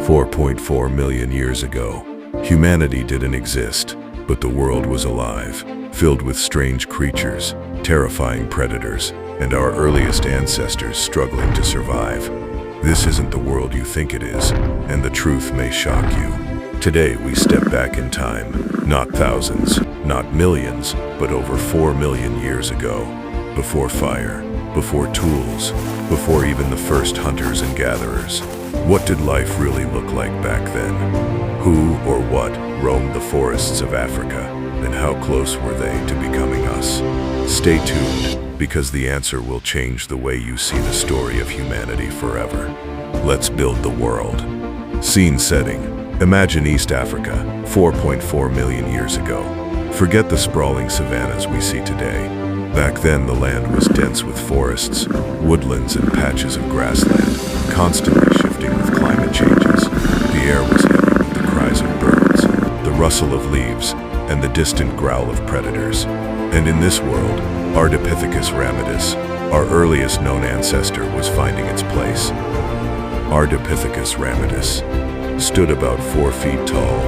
4.4 million years ago, humanity didn't exist, but the world was alive, filled with strange creatures, terrifying predators, and our earliest ancestors struggling to survive. This isn't the world you think it is, and the truth may shock you. Today we step back in time, not thousands, not millions, but over 4 million years ago. Before fire, before tools, before even the first hunters and gatherers. What did life really look like back then? Who or what roamed the forests of Africa, and how close were they to becoming us? Stay tuned, because the answer will change the way you see the story of humanity forever. Let's build the world. Scene setting. Imagine East Africa, 4.4 million years ago. Forget the sprawling savannas we see today. Back then, the land was dense with forests, woodlands, and patches of grassland, constantly shifting with climate changes. The air was heavy with the cries of birds, the rustle of leaves, and the distant growl of predators. And in this world, Ardipithecus ramidus, our earliest known ancestor, was finding its place. Ardipithecus ramidus stood about 4 feet tall,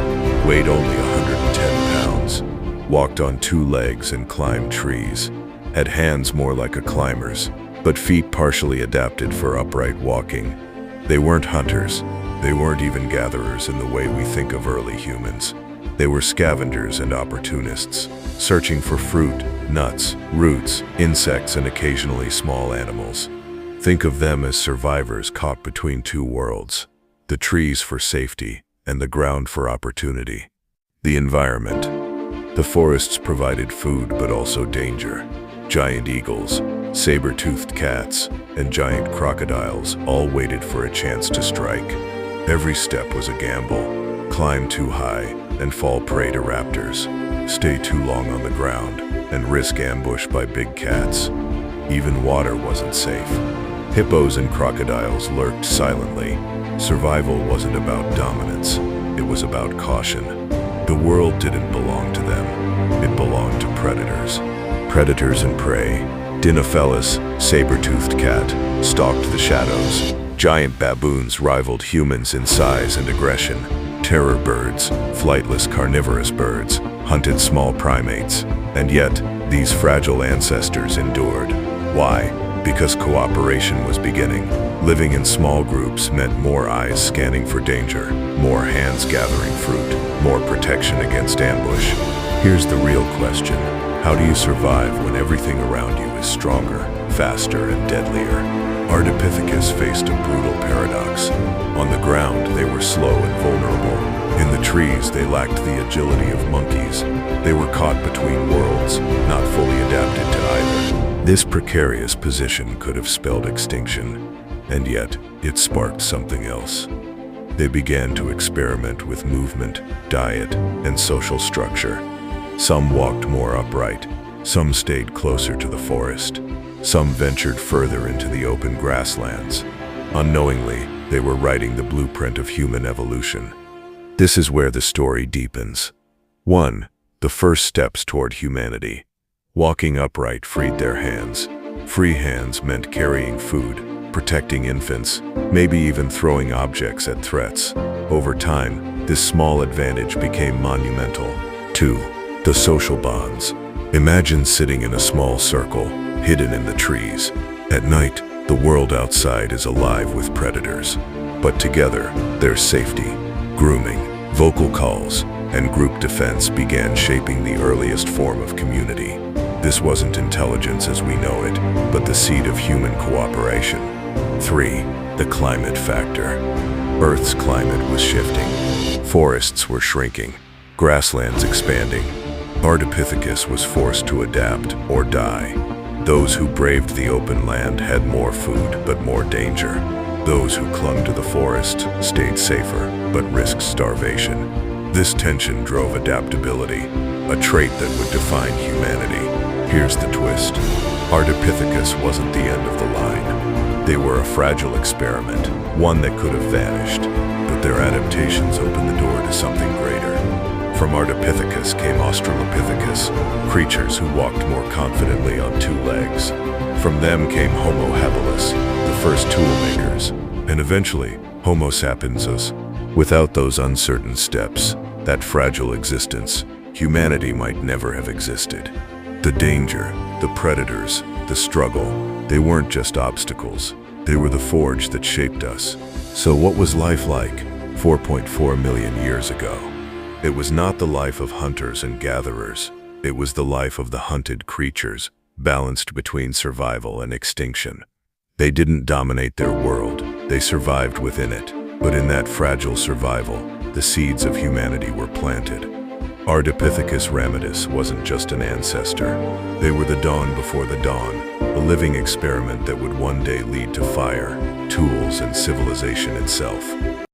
weighed only 110 pounds, walked on 2 legs and climbed trees, had hands more like a climber's, but feet partially adapted for upright walking. They weren't hunters. They weren't even gatherers in the way we think of early humans. They were scavengers and opportunists, searching for fruit, nuts, roots, insects, and occasionally small animals. Think of them as survivors caught between 2 worlds, the trees for safety and the ground for opportunity. The environment. The forests provided food but also danger. Giant eagles, saber-toothed cats, and giant crocodiles all waited for a chance to strike. Every step was a gamble. Climb too high and fall prey to raptors. Stay too long on the ground and risk ambush by big cats. Even water wasn't safe. Hippos and crocodiles lurked silently. Survival wasn't about dominance. It was about caution. The world didn't belong to them. It belonged to predators. Predators and prey. Dinophelus, saber-toothed cat, stalked the shadows. Giant baboons rivaled humans in size and aggression. Terror birds, flightless carnivorous birds, hunted small primates. And yet, these fragile ancestors endured. Why? Because cooperation was beginning. Living in small groups meant more eyes scanning for danger, more hands gathering fruit, more protection against ambush. Here's the real question. How do you survive when everything around you is stronger, faster, and deadlier? Ardipithecus faced a brutal paradox. On the ground, they were slow and vulnerable. In the trees, they lacked the agility of monkeys. They were caught between worlds, not fully adapted to either. This precarious position could have spelled extinction, and yet it sparked something else. They began to experiment with movement, diet, and social structure. Some walked more upright, some stayed closer to the forest, some ventured further into the open grasslands. Unknowingly, they were writing the blueprint of human evolution. This is where the story deepens. 1. The first steps toward humanity. Walking upright freed their hands. Free hands meant carrying food, protecting infants, maybe even throwing objects at threats. Over time, this small advantage became monumental. 2. The social bonds. Imagine sitting in a small circle, hidden in the trees. At night, the world outside is alive with predators. But together, there's safety, grooming, vocal calls, and group defense began shaping the earliest form of community. This wasn't intelligence as we know it, but the seed of human cooperation. 3. The climate factor. Earth's climate was shifting. Forests were shrinking, grasslands expanding. Ardipithecus was forced to adapt or die. Those who braved the open land had more food but more danger. Those who clung to the forest stayed safer but risked starvation. This tension drove adaptability, a trait that would define humanity. Here's the twist. Ardipithecus wasn't the end of the line. They were a fragile experiment, one that could have vanished, but their adaptations opened the door to something greater. From Ardipithecus came Australopithecus, creatures who walked more confidently on 2 legs. From them came Homo habilis, the first tool makers, and eventually Homo sapiensis, Without those uncertain steps, that fragile existence, humanity might never have existed. The danger, the predators, the struggle, they weren't just obstacles. They were the forge that shaped us. So what was life like 4.4 million years ago? It was not the life of hunters and gatherers. It was the life of the hunted creatures, balanced between survival and extinction. They didn't dominate their world, they survived within it. But in that fragile survival, the seeds of humanity were planted. Ardipithecus ramidus wasn't just an ancestor. They were the dawn before the dawn, a living experiment that would one day lead to fire, tools, and civilization itself.